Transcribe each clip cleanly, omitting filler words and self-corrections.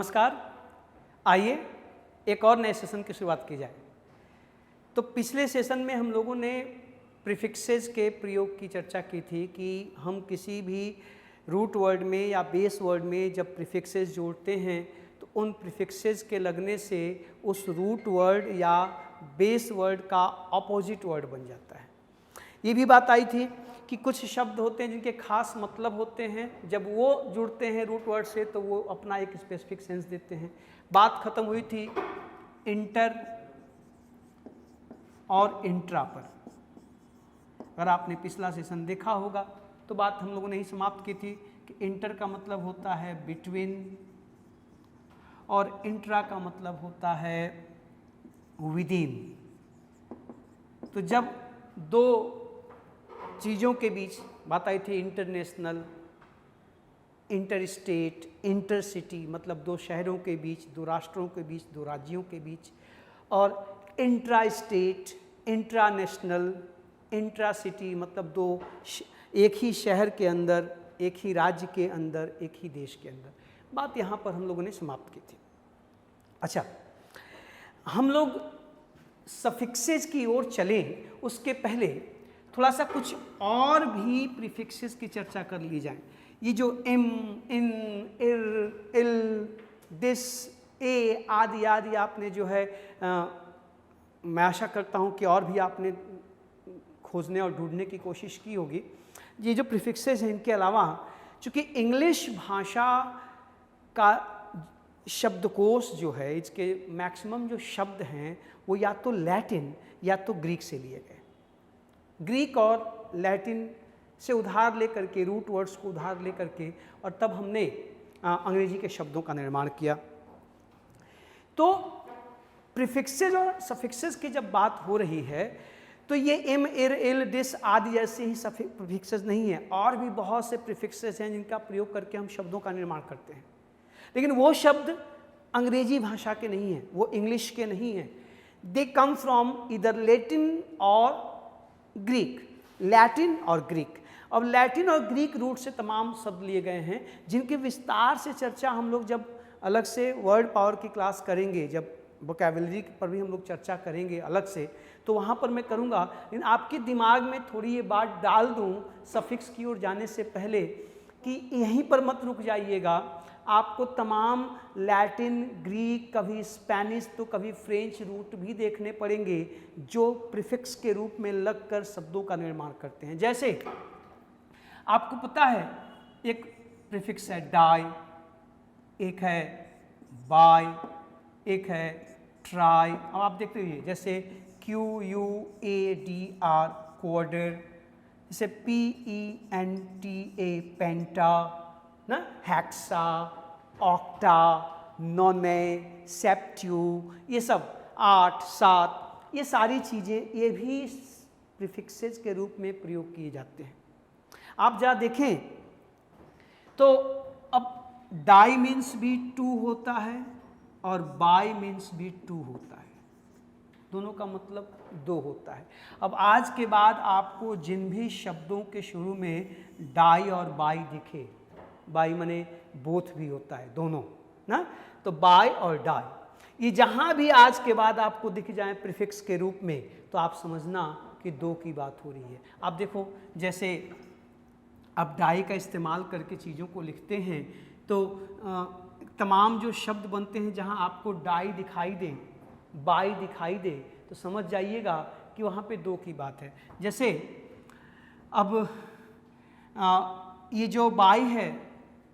नमस्कार। आइए एक और नए सेशन की शुरुआत की जाए। तो पिछले सेशन में हम लोगों ने प्रीफिक्सेस के प्रयोग की चर्चा की थी कि हम किसी भी रूट वर्ड में या बेस वर्ड में जब प्रीफिक्सेस जोड़ते हैं तो उन प्रीफिक्सेस के लगने से उस रूट वर्ड या बेस वर्ड का अपोजिट वर्ड बन जाता है। ये भी बात आई थी कि कुछ शब्द होते हैं जिनके खास मतलब होते हैं, जब वो जुड़ते हैं रूट वर्ड से तो वो अपना एक स्पेसिफिक सेंस देते हैं। बात खत्म हुई थी इंटर और इंट्रा पर। अगर आपने पिछला सेशन देखा होगा तो बात हम लोगों ने ही समाप्त की थी कि इंटर का मतलब होता है बिटवीन और इंट्रा का मतलब होता है विदिन। तो जब दो चीज़ों के बीच बात आई थी international, inter state, inter city मतलब दो शहरों के बीच, दो राष्ट्रों के बीच, दो राज्यों के बीच, और intra state, intra national, intra city मतलब दो एक ही शहर के अंदर, एक ही राज्य के अंदर, एक ही देश के अंदर। बात यहाँ पर हम लोगों ने समाप्त की थी। अच्छा, हम लोग सफिक्सेस की ओर चलें उसके पहले थोड़ा सा कुछ और भी प्रीफिक्सेस की चर्चा कर ली जाए। ये जो एम, इन, इर, इल, दिस, ए आदि आदि आपने जो है मैं आशा करता हूँ कि और भी आपने खोजने और ढूंढने की कोशिश की होगी। ये जो प्रीफिक्सेस हैं इनके अलावा चूँकि इंग्लिश भाषा का शब्दकोश जो है, इसके मैक्सिमम जो शब्द हैं वो या तो लैटिन या तो ग्रीक से लिए गए। ग्रीक और लैटिन से उधार लेकर के, रूट वर्ड्स को उधार लेकर के, और तब हमने अंग्रेजी के शब्दों का निर्माण किया। तो प्रीफिक्सेस और सफिक्सेस की जब बात हो रही है तो ये एम, इर, इल, डिस आदि ऐसे ही प्रीफिक्सेस नहीं है, और भी बहुत से प्रीफिक्सेस हैं जिनका प्रयोग करके हम शब्दों का निर्माण करते हैं। लेकिन वो शब्द अंग्रेजी भाषा के नहीं हैं, वो इंग्लिश के नहीं हैं। दे कम फ्रॉम इधर लैटिन और ग्रीक, लैटिन और ग्रीक। अब लैटिन और ग्रीक रूट से तमाम शब्द लिए गए हैं जिनके विस्तार से चर्चा हम लोग जब अलग से वर्ड पावर की क्लास करेंगे, जब वोकैबुलरी पर भी हम लोग चर्चा करेंगे अलग से, तो वहाँ पर मैं करूँगा। लेकिन आपके दिमाग में थोड़ी ये बात डाल दूँ सफिक्स की ओर जाने से पहले कि यहीं पर मत रुक जाइएगा। आपको तमाम लैटिन, ग्रीक, कभी स्पेनिश तो कभी फ्रेंच रूट भी देखने पड़ेंगे जो प्रीफिक्स के रूप में लगकर शब्दों का निर्माण करते हैं। जैसे आपको पता है एक प्रीफिक्स है डाई, एक है बाय, एक है ट्राई। अब आप देखते हुए जैसे QUADR क्वाडर, जैसे PENTA पेंटा ना, हेक्सा, ऑक्टा, नोने, सेप्ट्यू, ये सब 8, 7, ये सारी चीज़ें ये भी प्रीफिक्सेस के रूप में प्रयोग किए जाते हैं। आप जरा देखें तो अब डाई मीन्स भी 2 होता है और बाय मीन्स भी 2 होता है, दोनों का मतलब 2 होता है। अब आज के बाद आपको जिन भी शब्दों के शुरू में डाई और बाय दिखे, बाई मने बोथ भी होता है, दोनों ना, तो बाय और डाई ये जहाँ भी आज के बाद आपको दिख जाए प्रीफिक्स के रूप में तो आप समझना कि 2 की बात हो रही है। आप देखो जैसे अब डाई का इस्तेमाल करके चीज़ों को लिखते हैं तो तमाम जो शब्द बनते हैं जहाँ आपको डाई दिखाई दे, बाई दिखाई दे, तो समझ जाइएगा कि वहाँ पे 2 की बात है। जैसे अब ये जो बाई है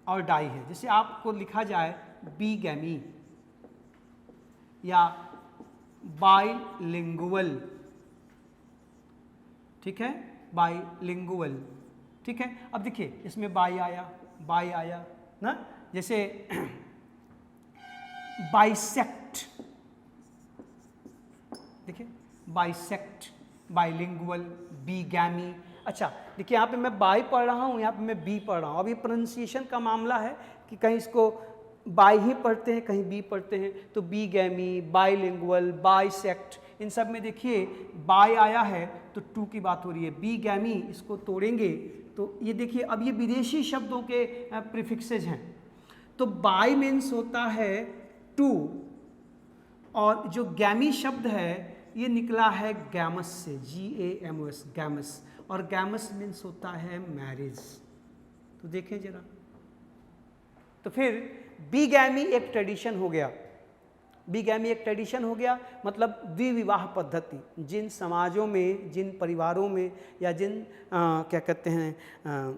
और डाई है, जैसे आपको लिखा जाए बीगैमी या बाइलिंगुअल, ठीक है, बाइलिंगुअल, ठीक है। अब देखिए इसमें बाई आया ना, जैसे बाइसेक्ट, देखिए बाइसेक्ट, बाइलिंगुअल, बीगैमी। अच्छा देखिए यहाँ पे मैं बाई पढ़ रहा हूँ, यहाँ पे मैं बी पढ़ रहा हूँ। अब ये प्रोनाउंसिएशन का मामला है कि कहीं इसको बाई ही पढ़ते हैं, कहीं बी पढ़ते हैं। तो बीगैमी, बाइलिंगुअल, बाइसेक्ट, इन सब में देखिए बाई आया है तो 2 की बात हो रही है। बीगैमी इसको तोड़ेंगे तो ये देखिए अब ये विदेशी शब्दों के प्रीफिक्सेज हैं। तो बाई मीन्स होता है टू, और जो गैमी शब्द है ये निकला है गैमस से, GAMOS, गैमस, और गैमस मीन्स होता है मैरिज। तो देखें जरा, तो फिर बीगैमी एक ट्रेडिशन हो गया, बीगैमी एक ट्रेडिशन हो गया, मतलब द्विविवाह पद्धति। जिन समाजों में, जिन परिवारों में, या जिन क्या कहते हैं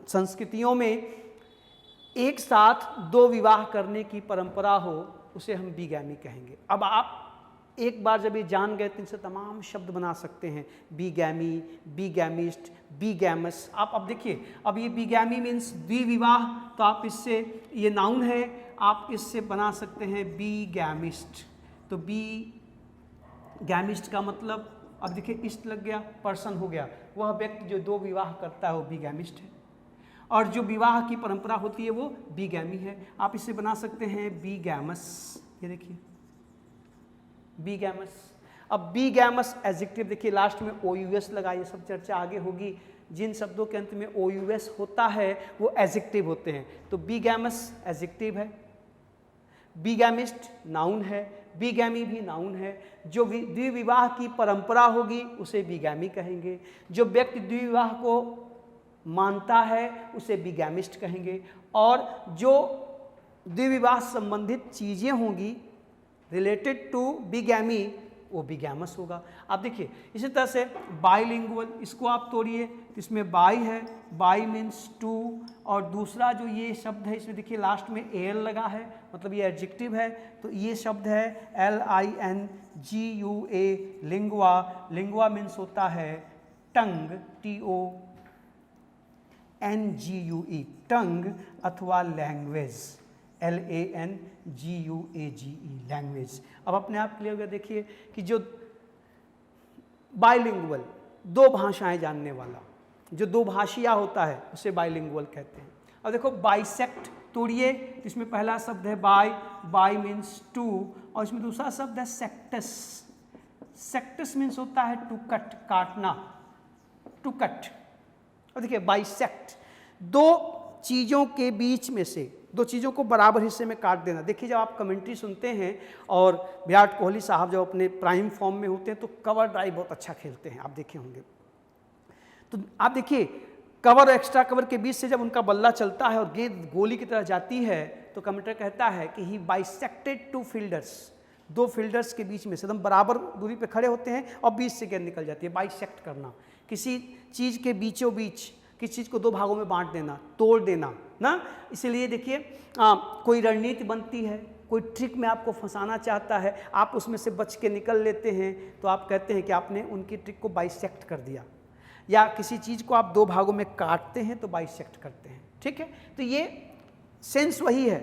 संस्कृतियों में एक साथ दो विवाह करने की परंपरा हो, उसे हम बीगैमी कहेंगे। अब आप एक बार जब ये जान गए तो इनसे तमाम शब्द बना सकते हैं, बीगैमी, बीगैमिस्ट, बीगैमस। आप अब देखिए, अब ये बीगैमी मीन्स द्विविवाह, तो आप इससे, ये नाउन है, आप इससे बना सकते हैं बीगैमिस्ट। तो बीगैमिस्ट का मतलब, अब देखिए इस्ट लग गया, पर्सन हो गया, वह व्यक्ति जो दो विवाह करता है वो बीगैमिस्ट है, और जो विवाह की परंपरा होती है वो बीगैमी है। आप इसे बना सकते हैं बीगैमस, ये देखिए बीगैमस। अब बीगैमस एडजेक्टिव देखिए, लास्ट में OUS लगा, ये सब चर्चा आगे होगी। जिन शब्दों के अंत में OUS होता है वो एडजेक्टिव होते हैं। तो बीगैमस एडजेक्टिव है, बीगैमिस्ट नाउन है, बीगैमी भी नाउन है। जो द्विविवाह की परंपरा होगी उसे बीगैमी कहेंगे, जो व्यक्ति द्विविवाह को मानता है उसे बीगैमिस्ट कहेंगे, और जो द्विविवाह संबंधित चीज़ें होंगी रिलेटेड टू बीगैमी वो बीगैमस होगा। आप देखिए इसी तरह से बाइलिंगुअल, इसको आप तोड़िए तो इसमें बाई है, बाई मीन्स टू, और दूसरा जो ये शब्द है इसमें देखिए लास्ट में AL लगा है, मतलब ये एडजेक्टिव है। तो ये शब्द है LINGUA, लिंगुआ। लिंगुआ मीन्स होता है टंग, TONGUE, टंग अथवा लैंग्वेज, LANGUAGE, लैंग्वेज। अब अपने आप क्लियर हो गया। देखिए कि जो बाइलिंगुअल, दो भाषाएं जानने वाला, जो दो भाषिया होता है उसे बाइलिंगुअल कहते हैं। अब देखो बाइसेक्ट तोड़िए, इसमें पहला शब्द है बाई, बाई मीन्स टू, और इसमें दूसरा शब्द है सेक्टस। सेक्टस मीन्स होता है टू कट, काटना, टू कट। और देखिए बाइसेक्ट, दो चीज़ों के बीच में से, दो चीज़ों को बराबर हिस्से में काट देना। देखिए जब आप कमेंट्री सुनते हैं और विराट कोहली साहब जब अपने प्राइम फॉर्म में होते हैं तो कवर ड्राइव बहुत अच्छा खेलते हैं, आप देखे होंगे। तो आप देखिए कवर और एक्स्ट्रा कवर के बीच से जब उनका बल्ला चलता है और गेंद गोली की तरह जाती है तो कमेंटर कहता है कि ही बाइसेक्टेड टू फील्डर्स, दो फील्डर्स के बीच में से एकदम बराबर दूरी पे खड़े होते हैं और बीच से गेंद निकल जाती है। बाइसेक्ट करना, किसी चीज़ के बीचों बीच किसी चीज़ को दो भागों में बांट देना, तोड़ देना ना। इसीलिए देखिए कोई रणनीति बनती है, कोई ट्रिक में आपको फंसाना चाहता है, आप उसमें से बच के निकल लेते हैं तो आप कहते हैं कि आपने उनकी ट्रिक को बाइसेक्ट कर दिया। या किसी चीज़ को आप दो भागों में काटते हैं तो बाइसेक्ट करते हैं, ठीक है। तो ये सेंस वही है,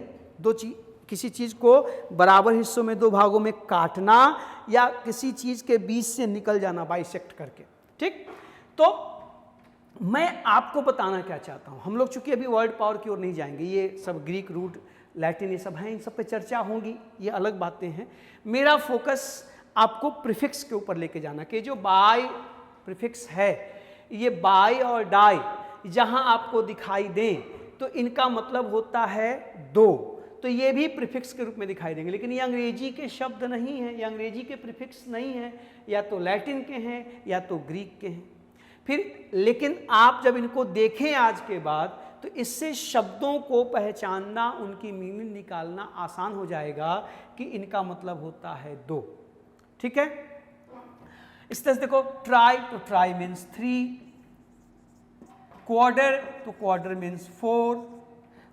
किसी चीज़ को बराबर हिस्सों में दो भागों में काटना या किसी चीज़ के बीच से निकल जाना बाइसेक्ट करके, ठीक। तो मैं आपको बताना क्या चाहता हूँ, हम लोग चूंकि अभी वर्ड पावर की ओर नहीं जाएंगे, ये सब ग्रीक रूट, लैटिन ये सब हैं, इन सब पे चर्चा होंगी, ये अलग बातें हैं। मेरा फोकस आपको प्रीफिक्स के ऊपर लेके जाना कि जो बाय प्रीफिक्स है, ये बाय और डाई जहाँ आपको दिखाई दें तो इनका मतलब होता है दो, तो ये भी प्रीफिक्स के रूप में दिखाई देंगे। लेकिन ये अंग्रेजी के शब्द नहीं हैं, ये अंग्रेजी के प्रीफिक्स नहीं हैं, या तो लैटिन के हैं या तो ग्रीक के हैं। फिर लेकिन आप जब इनको देखें आज के बाद तो इससे शब्दों को पहचानना, उनकी मीनिंग निकालना आसान हो जाएगा कि इनका मतलब होता है दो, ठीक है। इस तरह से देखो, ट्राई तो ट्राई मीन्स 3, क्वार्टर तो क्वार्टर मीन्स 4,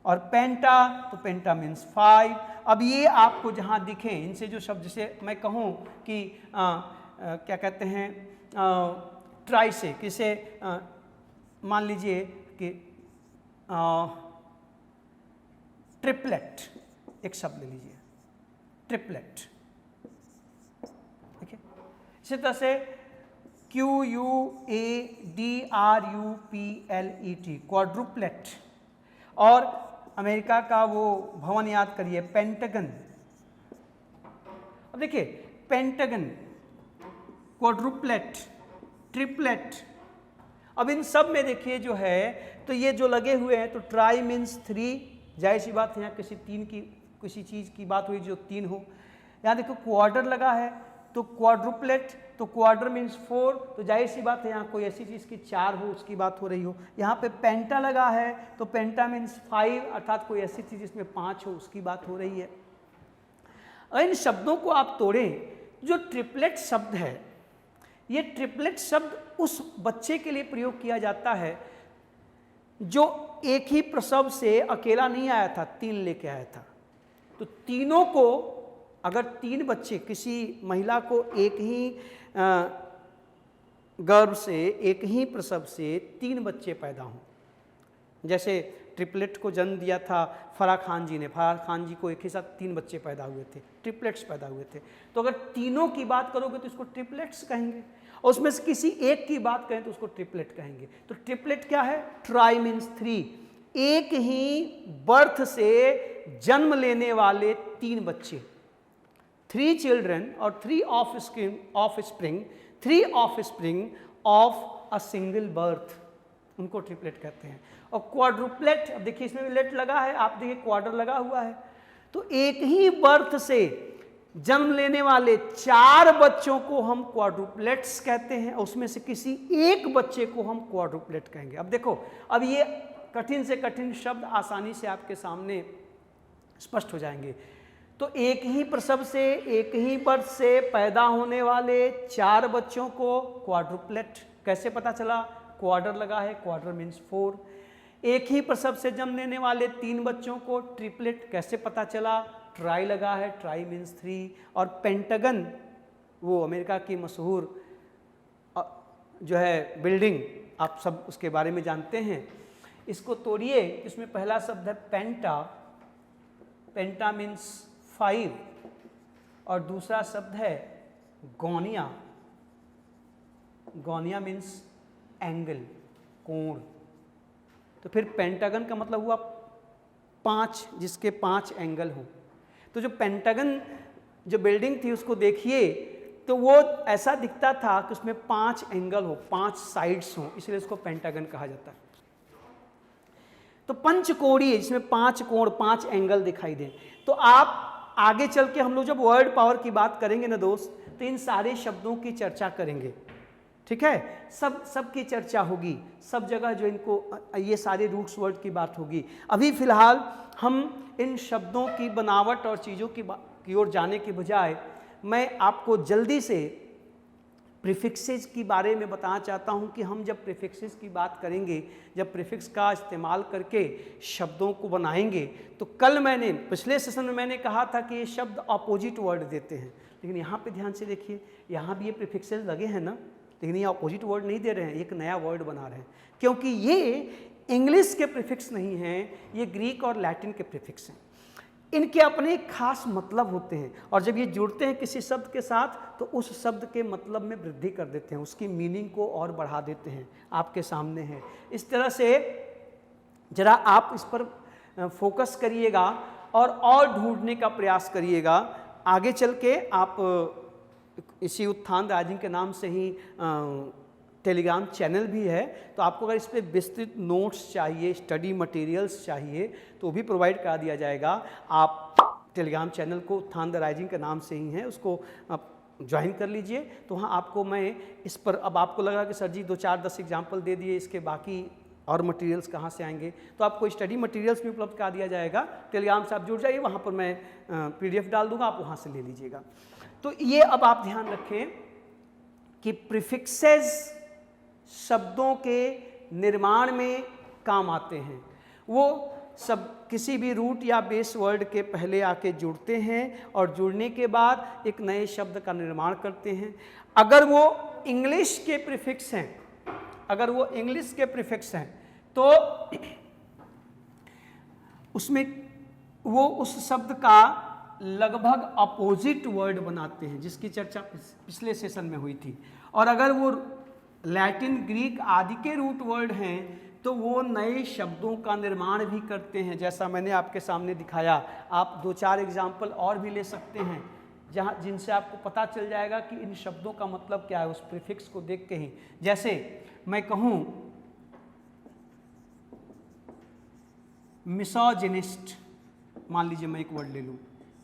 और पेंटा तो पेंटा मीन्स 5। अब ये आपको जहाँ दिखें, इनसे जो शब्द, जैसे मैं कहूँ कि क्या कहते हैं ट्राई से किसे मान लीजिए कि ट्रिपलेट, एक शब्द ले लीजिए ट्रिपलेट, ठीक है। इसी तरह से QUADRUPLET, क्वाड्रुप्लेट। और अमेरिका का वो भवन याद करिए, पेंटागन। अब देखिए पेंटागन, क्वाड्रुप्लेट, ट्रिपलेट। अब इन सब में देखिए जो है तो ये जो लगे हुए हैं, तो ट्राई मीन्स 3, जाहिर सी बात है यहाँ किसी चीज़ की बात हुई जो 3 हो। यहाँ देखो क्वार्टर लगा है तो क्वाड्रुपलेट, तो क्वार्टर मीन्स 4, तो जाहिर सी बात है यहाँ कोई ऐसी चीज़ की 4 हो उसकी बात हो रही हो। यहाँ पे पेंटा लगा है तो पेंटा मीन्स 5, अर्थात कोई ऐसी चीज़ जिसमें 5 हो उसकी बात हो रही है। और इन शब्दों को आप तोड़ें, जो ट्रिपलेट शब्द है, ये ट्रिपलेट शब्द उस बच्चे के लिए प्रयोग किया जाता है जो एक ही प्रसव से अकेला नहीं आया था, 3 लेके आया था। तो तीनों को, अगर 3 बच्चे, किसी महिला को एक ही गर्भ से, एक ही प्रसव से 3 बच्चे पैदा हों, जैसे ट्रिपलेट को जन्म दिया था फराह खान जी ने, फराह खान जी को एक ही साथ 3 बच्चे पैदा हुए थे, ट्रिपलेट्स पैदा हुए थे। तो अगर तीनों की बात करोगे तो इसको ट्रिपलेट्स कहेंगे, और उसमें से किसी एक की बात कहें तो उसको ट्रिपलेट कहेंगे। तो ट्रिपलेट क्या है? ट्राई मीन्स 3, एक ही बर्थ से जन्म लेने वाले 3 बच्चे, 3 चिल्ड्रन और 3 offspring of a single birth, उनको ट्रिपलेट कहते हैं। और क्वाड्रुपलेट, अब देखिए इसमें भी लेट लगा है, आप देखिए क्वार्टर लगा हुआ है, तो एक ही बर्थ से जन्म लेने वाले 4 बच्चों को हम क्वाड्रुपलेट्स कहते हैं, और उसमें से किसी एक बच्चे को हम क्वाड्रुपलेट कहेंगे। अब देखो, अब ये कठिन से कठिन शब्द आसानी से आपके सामने स्पष्ट हो जाएंगे। तो एक ही प्रसव से, एक ही बर्थ से पैदा होने वाले 4 बच्चों को क्वाड्रुपलेट, कैसे पता चला? क्वार्टर लगा है, क्वार्टर मीन्स 4। एक ही प्रसव से जन्म लेने वाले 3 बच्चों को ट्रिपलेट, कैसे पता चला? ट्राई लगा है, ट्राई मीन्स 3। और पेंटागन, वो अमेरिका की मशहूर जो है बिल्डिंग, आप सब उसके बारे में जानते हैं। इसको तोड़िए, इसमें पहला शब्द है पेंटा, पेंटा मीन्स 5, और दूसरा शब्द है गोनिया, गोनिया मीन्स एंगल, कोण। तो फिर पेंटागन का मतलब हुआ 5, जिसके 5 एंगल हों। तो जो पेंटागन जो बिल्डिंग थी उसको देखिए तो वो ऐसा दिखता था कि उसमें 5 एंगल हो, 5 साइड्स हों, इसलिए उसको पेंटागन कहा जाता है। तो पंचकोणीय, जिसमें 5 कोण, 5 एंगल दिखाई दें। तो आप आगे चल के हम लोग जब वर्ड पावर की बात करेंगे ना दोस्त, तो इन सारे शब्दों की चर्चा करेंगे, ठीक है? सब की चर्चा होगी, सब जगह जो इनको, ये सारे रूट्स वर्ड की बात होगी। अभी फिलहाल हम इन शब्दों की बनावट और चीज़ों की ओर जाने के बजाय मैं आपको जल्दी से प्रीफिक्सेस के बारे में बताना चाहता हूं कि हम जब प्रीफिक्सेस की बात करेंगे, जब प्रीफिक्स का इस्तेमाल करके शब्दों को बनाएंगे, तो कल मैंने, पिछले सेशन में मैंने कहा था कि ये शब्द अपोजिट वर्ड देते हैं, लेकिन यहाँ पे ध्यान से देखिए, यहाँ भी ये प्रीफिक्सेस लगे हैं ना, लेकिन ये अपोजिट वर्ड नहीं दे रहे हैं, एक नया वर्ड बना रहे हैं, क्योंकि ये इंग्लिश के प्रीफिक्स नहीं हैं, ये ग्रीक और लैटिन के प्रीफिक्स हैं। इनके अपने खास मतलब होते हैं, और जब ये जुड़ते हैं किसी शब्द के साथ तो उस शब्द के मतलब में वृद्धि कर देते हैं, उसकी मीनिंग को और बढ़ा देते हैं। आपके सामने है, इस तरह से जरा आप इस पर फोकस करिएगा और ढूंढने का प्रयास करिएगा। आगे चल के आप इसी उत्थान राइजिंग के नाम से ही टेलीग्राम चैनल भी है, तो आपको अगर इस पर विस्तृत नोट्स चाहिए, स्टडी मटेरियल्स चाहिए, तो भी प्रोवाइड करा दिया जाएगा। आप टेलीग्राम चैनल को उत्थान द राइजिंग के नाम से ही है, उसको आप ज्वाइन कर लीजिए। तो वहाँ आपको मैं इस पर, अब आपको लगा कि सर जी 2-4-10 एग्जाम्पल दे दिए, इसके बाकी और मटेरियल्स कहाँ से आएंगे, तो आपको स्टडी मटेरियल्स भी उपलब्ध करा दिया जाएगा। टेलीग्राम से आप जुड़ जाइए, वहाँ पर मैं PDF डाल दूँगा, आप वहाँ से ले लीजिएगा। तो ये अब आप ध्यान रखें कि प्रीफिक्सेस शब्दों के निर्माण में काम आते हैं। वो सब किसी भी रूट या बेस वर्ड के पहले आके जुड़ते हैं और जुड़ने के बाद एक नए शब्द का निर्माण करते हैं। अगर वो इंग्लिश के प्रीफिक्स हैं, अगर वो इंग्लिश के प्रीफिक्स हैं तो उसमें वो उस शब्द का लगभग अपोजिट वर्ड बनाते हैं, जिसकी चर्चा पिछले सेशन में हुई थी। और अगर वो लैटिन, ग्रीक आदि के रूट वर्ड हैं तो वो नए शब्दों का निर्माण भी करते हैं, जैसा मैंने आपके सामने दिखाया। आप 2-4 एग्जाम्पल और भी ले सकते हैं जहाँ जिनसे आपको पता चल जाएगा कि इन शब्दों का मतलब क्या है, उस प्रीफिक्स को देख के ही। जैसे मैं कहूँ मिसोजिनिस्ट, मान लीजिए मैं एक वर्ड ले लूँ,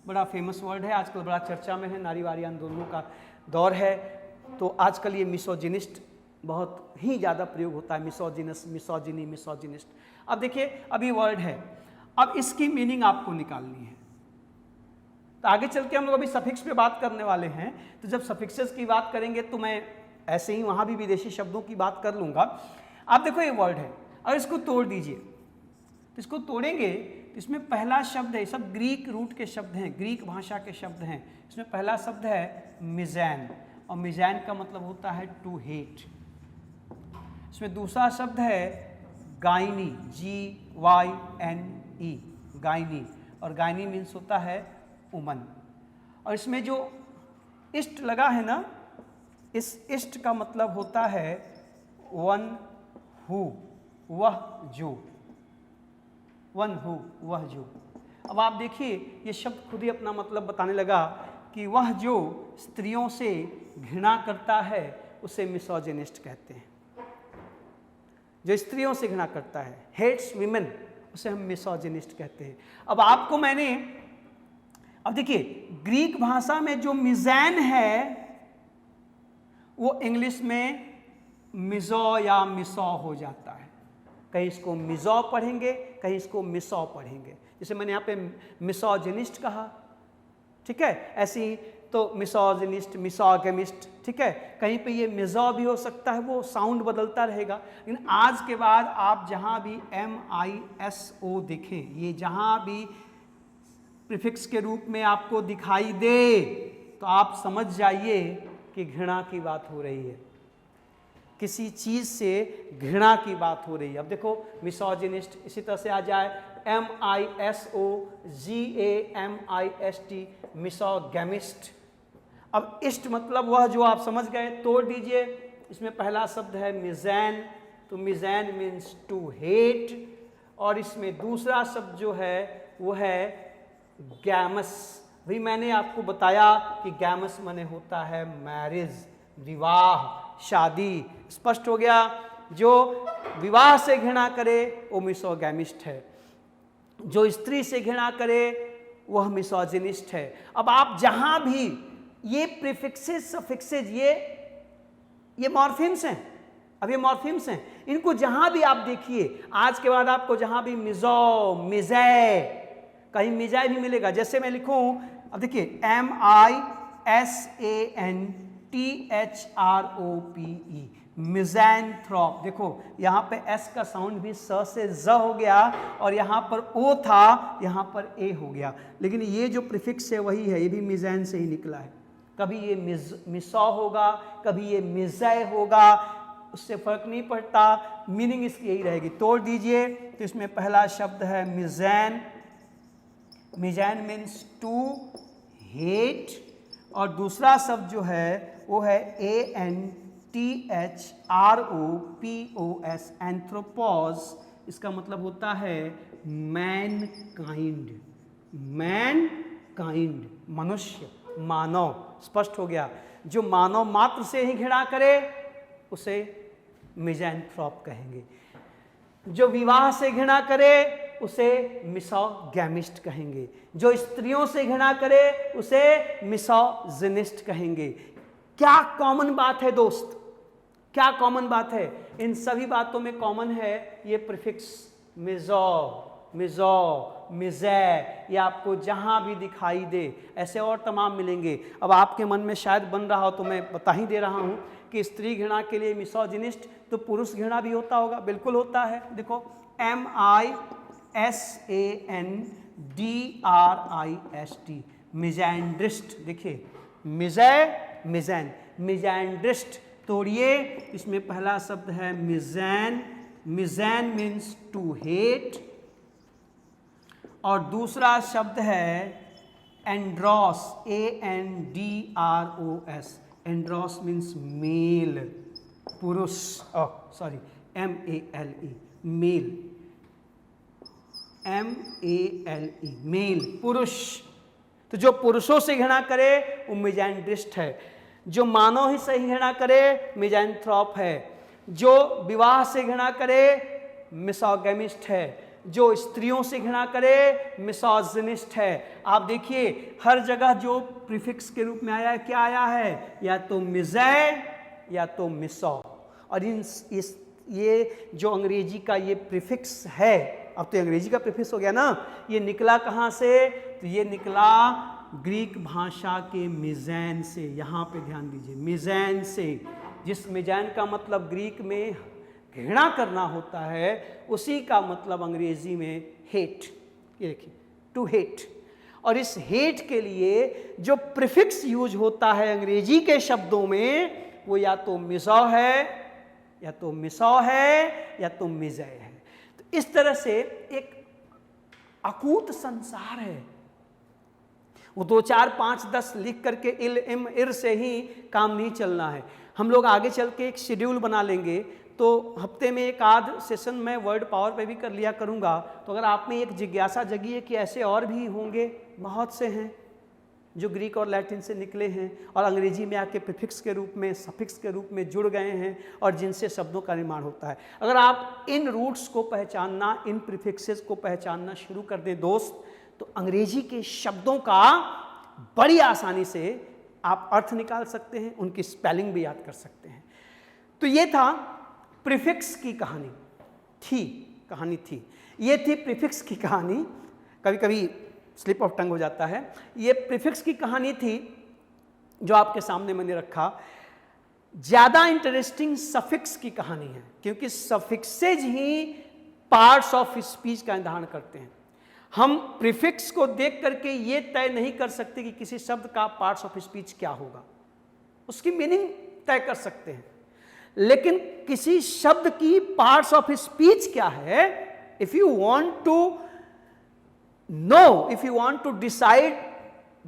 बड़ा फेमस वर्ड है, आजकल बड़ा चर्चा में है, नारीवादी आंदोलनों का दौर है, तो आजकल ये मिसोजिनिस्ट बहुत ही ज़्यादा प्रयोग होता है, मिसोजिनस, मिसोजिनी, मिसोजिनिस्ट। अब देखिए, अब ये वर्ड है, अब इसकी मीनिंग आपको निकालनी है। तो आगे चल के हम लोग अभी सफिक्स पे बात करने वाले हैं, तो जब सफिक्सेस की बात करेंगे तो मैं ऐसे ही वहाँ भी विदेशी शब्दों की बात कर लूँगा। अब देखो ये वर्ड है, और इसको तोड़ दीजिए, तो इसको तोड़ेंगे तो इसमें पहला शब्द है, सब ग्रीक रूट के शब्द हैं, ग्रीक भाषा के शब्द हैं। इसमें पहला शब्द है मिजैन, और मिजैन का मतलब होता है टू हेट। इसमें दूसरा शब्द है गाइनी, GYNE, गाइनी, और गाइनी मीन्स होता है उमन। और इसमें जो इष्ट लगा है ना, इस इष्ट का मतलब होता है वन हु, वह जो, वन हु, वह जो। अब आप देखिए ये शब्द खुद ही अपना मतलब बताने लगा कि वह जो स्त्रियों से घृणा करता है उसे मिसोजिनिस्ट कहते हैं। जो स्त्रियों से घृणा करता है, हेट्स विमेन, उसे हम मिसोजिनिस्ट कहते हैं। अब आपको मैंने, अब देखिए ग्रीक भाषा में जो मिजैन है वो इंग्लिश में मिजो या मिसो हो जाता है। कहीं इसको मिजो पढ़ेंगे, कहीं इसको मिसो पढ़ेंगे। जैसे मैंने यहाँ पे मिसोजिनिस्ट कहा, ठीक है, ऐसे ही तो मिसोजिनिस्ट, मिसोगेमिस्ट, ठीक है, कहीं पे ये मिजो भी हो सकता है, वो साउंड बदलता रहेगा। लेकिन आज के बाद आप जहाँ भी MISO दिखें, ये जहाँ भी प्रीफिक्स के रूप में आपको दिखाई दे, तो आप समझ जाइए कि घृणा की बात हो रही है, किसी चीज़ से घृणा की बात हो रही है। अब देखो मिसोजिनिस्ट, इसी तरह से आ जाए MISOGAMIST, मिसोगेमिस्ट। अब इष्ट मतलब वह जो, आप समझ गए, तोड़ दीजिए। इसमें पहला शब्द है मिजैन, तो मिजैन मीन्स टू हेट, और इसमें दूसरा शब्द जो है वो है गैमस। भी मैंने आपको बताया कि गैमस माने होता है मैरिज, विवाह, शादी। स्पष्ट हो गया, जो विवाह से घृणा करे वो मिसोगैमिस्ट है, जो स्त्री से घृणा करे वह मिसोजिनिस्ट है। अब आप जहां भी ये प्रीफिक्सेस, सफिक्सेस, ये मॉर्फिम्स हैं, अब ये मॉर्फिम्स हैं, इनको जहां भी आप देखिए, आज के बाद आपको जहां भी मिजो, मिजै, कहीं मिजै भी मिलेगा। जैसे मैं लिखूं, अब देखिए MISANTHROPE, मिज़ैनथ्रोप। देखो यहाँ पे एस का साउंड भी स से ज हो गया, और यहाँ पर ओ था, यहाँ पर ए हो गया, लेकिन ये जो प्रीफिक्स है वही है, ये भी मिज़ैन से ही निकला है। कभी ये मिसो होगा, कभी ये मिज़ै होगा, उससे फर्क नहीं पड़ता, मीनिंग इसकी यही रहेगी। तोड़ दीजिए, तो इसमें पहला शब्द है misein, misein means to hate, और दूसरा शब्द जो है वो है ANTHROPOS, एंथ्रोपोस। इसका मतलब होता है मैन काइंड, मैन काइंड, मनुष्य, मानव। स्पष्ट हो गया, जो मानव मात्र से ही घृणा करे उसे मिज़ैनथ्रोप कहेंगे, जो विवाह से घृणा करे उसे मिसोगैमिस्ट कहेंगे, जो स्त्रियों से घृणा करे उसे मिसोजिनिस्ट कहेंगे। क्या कॉमन बात है दोस्त, क्या कॉमन बात है? इन सभी बातों में कॉमन है ये प्रीफिक्स मिजो, मिजो, मिज़ै, ये आपको जहां भी दिखाई दे, ऐसे और तमाम मिलेंगे। अब आपके मन में शायद बन रहा हो तो मैं बता ही दे रहा हूं कि स्त्री घृणा के लिए मिसोजिनिस्ट, तो पुरुष घृणा भी होता होगा, बिल्कुल होता है। देखो MISANDRIST, मिज़ैंड्रिस्ट। देखिए मिज़ै, मिज़ैन, मिज़ैंड्रिस्ट। तोड़िए, इसमें पहला शब्द है misein, misein means to hate, और दूसरा शब्द है andros, ANDROS, andros means male, पुरुष, sorry MALE, male, MALE, male, पुरुष। तो जो पुरुषों से घृणा करे वो मिज़ैंड्रिस्ट है, जो मानव ही से घृणा करे मिज़ैनथ्रोप है, जो विवाह से घृणा करे मिसोगेमिस्ट है, जो स्त्रियों से घृणा करे मिसोजिनिस्ट है। आप देखिए हर जगह जो प्रीफिक्स के रूप में आया है, क्या आया है, या तो मिज़ै या तो मिसो। और ये जो अंग्रेजी का ये प्रीफिक्स है, अब तो अंग्रेजी का प्रीफिक्स हो गया ना, ये निकला कहाँ से, तो ये निकला ग्रीक भाषा के मिज़ैन से। यहाँ पे ध्यान दीजिए, मिज़ैन से, जिस मिज़ैन का मतलब ग्रीक में घृणा करना होता है, उसी का मतलब अंग्रेजी में हेट। ये देखिए, टू हेट। और इस हेट के लिए जो प्रीफिक्स यूज होता है अंग्रेजी के शब्दों में, वो या तो मिसो है, या तो मिसो है, या तो मिज़ै है। तो इस तरह से एक अकूत संसार है। वो 2, 4, 5, 10 लिख करके इल इम इर से ही काम नहीं चलना है। हम लोग आगे चल के एक शेड्यूल बना लेंगे, तो हफ्ते में एक आध सेशन मैं वर्ड पावर पे भी कर लिया करूँगा। तो अगर आप में एक जिज्ञासा जगी है कि ऐसे और भी होंगे, बहुत से हैं जो ग्रीक और लैटिन से निकले हैं और अंग्रेजी में आके प्रीफिक्स के रूप में, सफिक्स के रूप में जुड़ गए हैं और जिनसे शब्दों का निर्माण होता है। अगर आप इन रूट्स को पहचानना, इन प्रीफिक्सेस को पहचानना शुरू कर दें दोस्त, तो अंग्रेजी के शब्दों का बड़ी आसानी से आप अर्थ निकाल सकते हैं, उनकी स्पेलिंग भी याद कर सकते हैं। तो ये था प्रीफिक्स की कहानी थी। ये थी प्रीफिक्स की कहानी। कभी कभी स्लिप ऑफ टंग हो जाता है। ये प्रीफिक्स की कहानी थी जो आपके सामने मैंने रखा। ज़्यादा इंटरेस्टिंग सफिक्स की कहानी है, क्योंकि सफिक्सेज ही पार्ट्स ऑफ स्पीच का निर्धारण करते हैं। हम प्रीफिक्स को देख करके ये तय नहीं कर सकते कि किसी शब्द का पार्ट्स ऑफ स्पीच क्या होगा, उसकी मीनिंग तय कर सकते हैं, लेकिन किसी शब्द की पार्ट्स ऑफ स्पीच क्या है, if you want to decide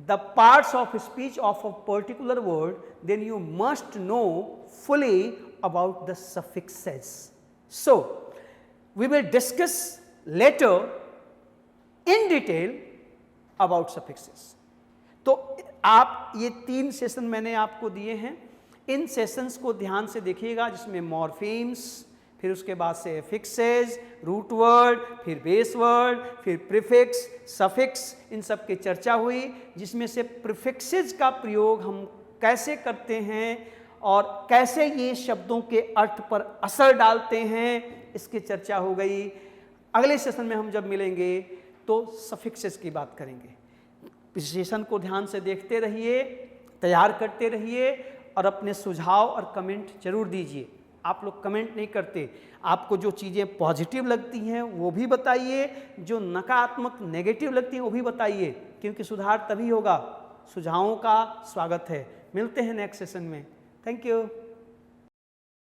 the parts of speech of a particular word, then you must know fully about the suffixes. So we will discuss later in detail about suffixes. तो आप ये 3 session मैंने आपको दिए हैं, इन sessions को ध्यान से देखिएगा, जिसमें मॉर्फीम्स, फिर उसके बाद से एफिक्सेस, रूट वर्ड, फिर बेस वर्ड, फिर प्रीफिक्स, सफिक्स, इन सब की चर्चा हुई, जिसमें से प्रीफिक्सेस का प्रयोग हम कैसे करते हैं और कैसे ये शब्दों के अर्थ पर असर डालते हैं, इसकी चर्चा हो गई। अगले सेशन में हम जब मिलेंगे तो सफिक्सेस की बात करेंगे। इस सेशन को ध्यान से देखते रहिए, तैयार करते रहिए और अपने सुझाव और कमेंट जरूर दीजिए। आप लोग कमेंट नहीं करते, आपको जो चीज़ें पॉजिटिव लगती हैं वो भी बताइए, जो नकारात्मक नेगेटिव लगती हैं वो भी बताइए, क्योंकि सुधार तभी होगा। सुझावों का स्वागत है। मिलते हैं नेक्स्ट सेशन में। Thank you.